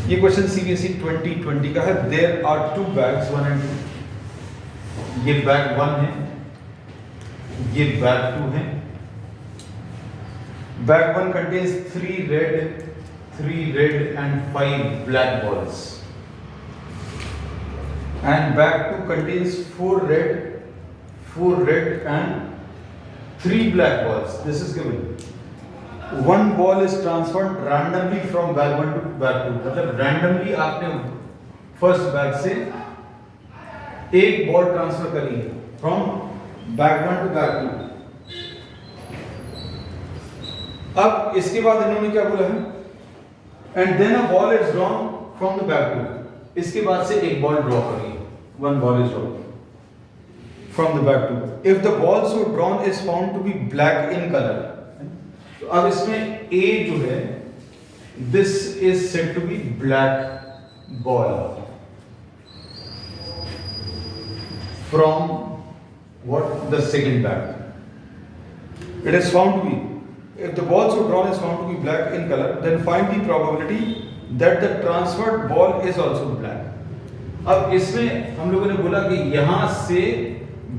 ये question CBSE 2020 का है। There are two bags 1 and 2। ये बैग 1 है, ये बैग 2 है। Bag 1 contains 3 red and 5 black balls, and bag 2 contains 4 red and 3 black balls. This is given. One ball is transferred randomly from bag 1 to bag 2. मतलब randomly आपने first bag से एक ball transfer करी है from bag 1 to bag 2। अब इसके बाद इन्होंने क्या बोला है, and then a ball is drawn from the bag 2। इसके बाद से एक बॉल ड्रॉ करिए, one ball is drawn from the bag 2। If the ball so drawn is found to be black in colour, तो अब इसमें A जो है, this is said to be black ball from what the second bag. It is found to be, if the ball so drawn is found to be black in color, then find the probability that the transferred ball is also black. अब इसमें हम लोगों ने बोला कि यहां से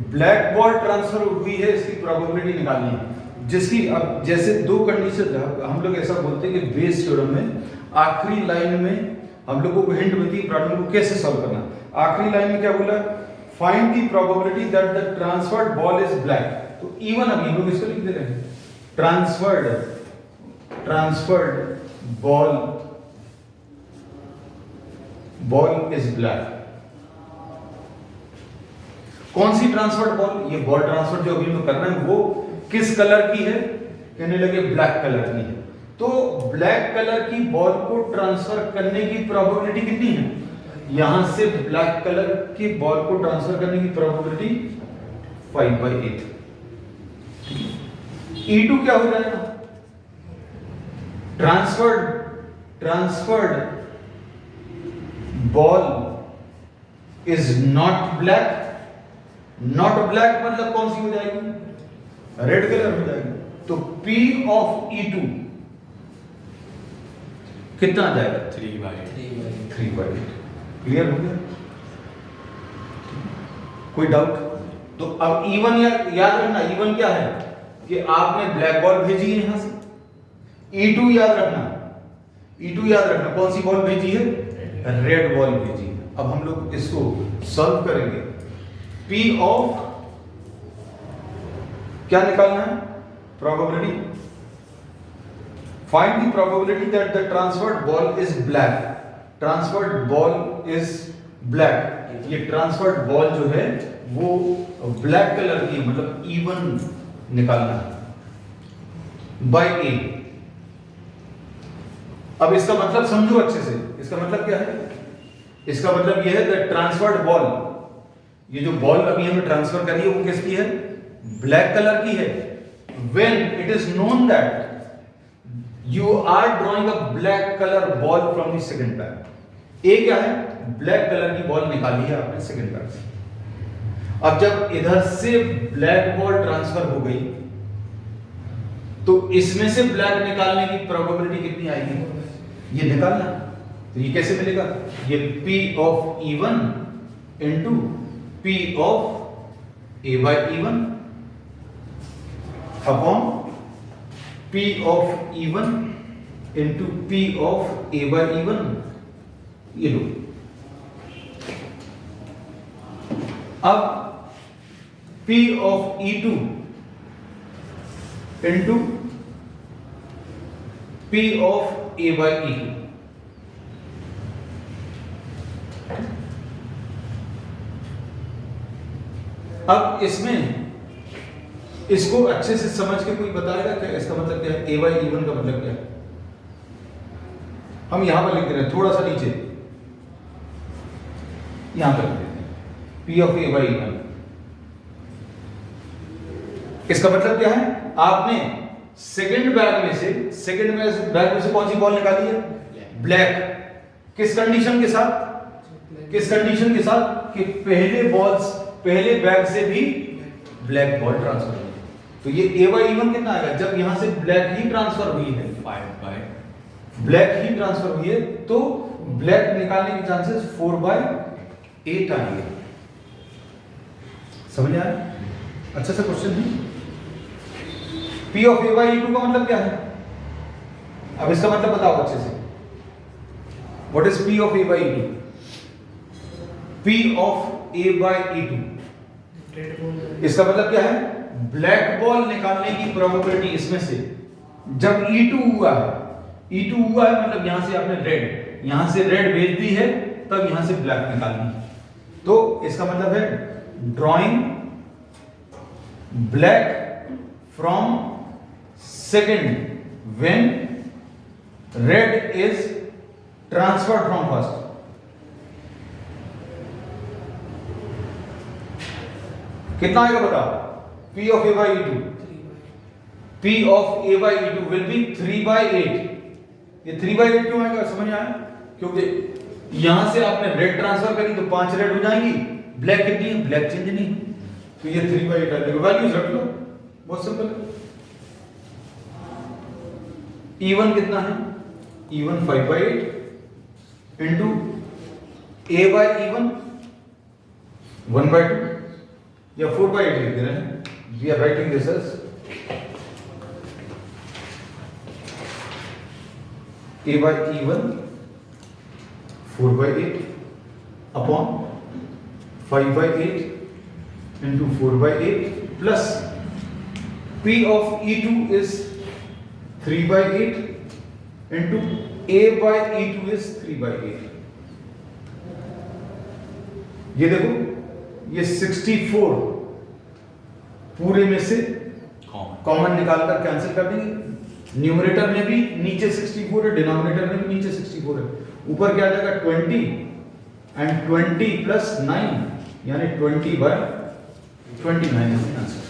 black ball transfer हुई है, इसकी प्रोबेबिलिटी निकालनी है, जिसकी अब जैसे दो कंडीशन हम लोग ऐसा बोलते हैं कि बेस थ्योरम में आखिरी लाइन में हम लोगों को हिंट मिलती है प्रॉब्लम को कैसे सॉल्व करना। आखिरी लाइन में क्या बोला, find the probability that the transferred ball is black. तो इवन अभी हम लोग इसको लिख दे रहे हैं, transferred ball is black। कौन सी ट्रांसफर्ड बॉल, ये बॉल ट्रांसफर जो अभी हम कर रहे हैं वो किस कलर की है, कहने लगे ब्लैक कलर की है। तो ब्लैक कलर की बॉल को ट्रांसफर करने की प्रोबेबिलिटी कितनी है, यहां से ब्लैक कलर की बॉल को ट्रांसफर करने की प्रोबेबिलिटी 5/8। E2 क्या हो जाएगा, transferred ball is not black. Not black मतलब कौन सी हो जाएगी, रेड कलर हो जाएगी। तो P ऑफ E2 कितना आ जाएगा, 3/8। क्लियर हो गया, कोई डाउट? तो अब E1 याद रखना, E1 क्या है कि आपने ब्लैक बॉल भेजी है यहां से। E2 याद रखना कौन सी बॉल भेजी है, रेड बॉल भेजी है। अब हम लोग इसको सॉल्व करेंगे। P ऑफ क्या निकालना है, probability. Find the probability that the transferred ball is black. Transferred ball is black, ये ट्रांसफर्ड बॉल जो है वो ब्लैक कलर की, मतलब E1 निकालना है बाय A। अब इसका मतलब समझो अच्छे से, इसका मतलब क्या है, इसका मतलब यह है दैट ट्रांसफर्ड बॉल, ये जो बॉल अभी हमें ट्रांसफर करी है वो किसकी है, ब्लैक कलर की है। When it is known that you are drawing a black colour ball from the second bag. A क्या है, ब्लैक कलर की बॉल निकाली है आपने सेकंड बैग से। अब जब इधर से ब्लैक बॉल ट्रांसफर हो गई तो इसमें से ब्लैक निकालने की प्रोबेबिलिटी कितनी आएगी, ये निकालना। तो ये कैसे मिलेगा, ये P of E1 into P of A/E1 upon P of E1 into P of A/E1। ये लो, अब P of E2 into P of A/E2। अब इसमें इसको अच्छे से समझ के कोई बताएगा क्या, इसका मतलब क्या है, A/E1 का मतलब क्या है। हम यहां पर लिख दे रहे हैं, थोड़ा सा नीचे यहां पर लिख देते हैं P ऑफ A/E1। इसका मतलब क्या है, आपने सेकंड बैग में से कौन सी बॉल निकाली है, ब्लैक। किस कंडीशन के साथ, कि पहले बैग से भी ब्लैक बॉल ट्रांसफर हुई। तो ये A/E1 कितना आएगा, जब यहां से ब्लैक ही ट्रांसफर हुई है, ब्लैक ही ट्रांसफर हुई है, तो ब्लैक निकालने के चांसेस 4/8 आएंगे। समझ में आया? अच्छा सा क्वेश्चन है। P of A by E2 का मतलब क्या है? अब इसका मतलब बताओ अच्छे से। What is P of A by E2? P of A by E2, इसका मतलब क्या है? ब्लैक बॉल निकालने की प्रोबेबिलिटी इसमें से जब E2 हुआ है, E2 हुआ है मतलब यहां से आपने रेड, यहां से रेड भेज दी है, तब यहां से ब्लैक निकालनी है। तो इसका मतलब है drawing black from second when red is transferred from first. कितना आएगा बताओ? P of A by E2, P of A by E2 will be 3/8। ये 3/8 क्यों आएगा? समझ आया? क्योंकि यहां से आपने रेड ट्रांसफर करी तो 5 रेड हो जाएंगी, ब्लैक कितनी है? ब्लैक चेंज नहीं, तो ये 3/8 आ जाएगा। वैल्यूज रख लो, बहुत सिंपल है। E1 कितना है? E1 5/8 into A by E1 1/2 या 4/8 लिख दे रहे हैं। We are writing this as A by E1 4/8 upon 5/8 into 4/8 plus P of E2 is 3/8 into A by E2 is 3/8। ये देखो, ये 64 पूरे में से कॉमन निकालकर कैंसिल कर देंगे। न्यूमरेटर में भी नीचे 64 है, डिनोमिनेटर में भी नीचे 64 है, ऊपर क्या आ जाएगा 20 एंड 20 + 9 यानी 20/29 आंसर।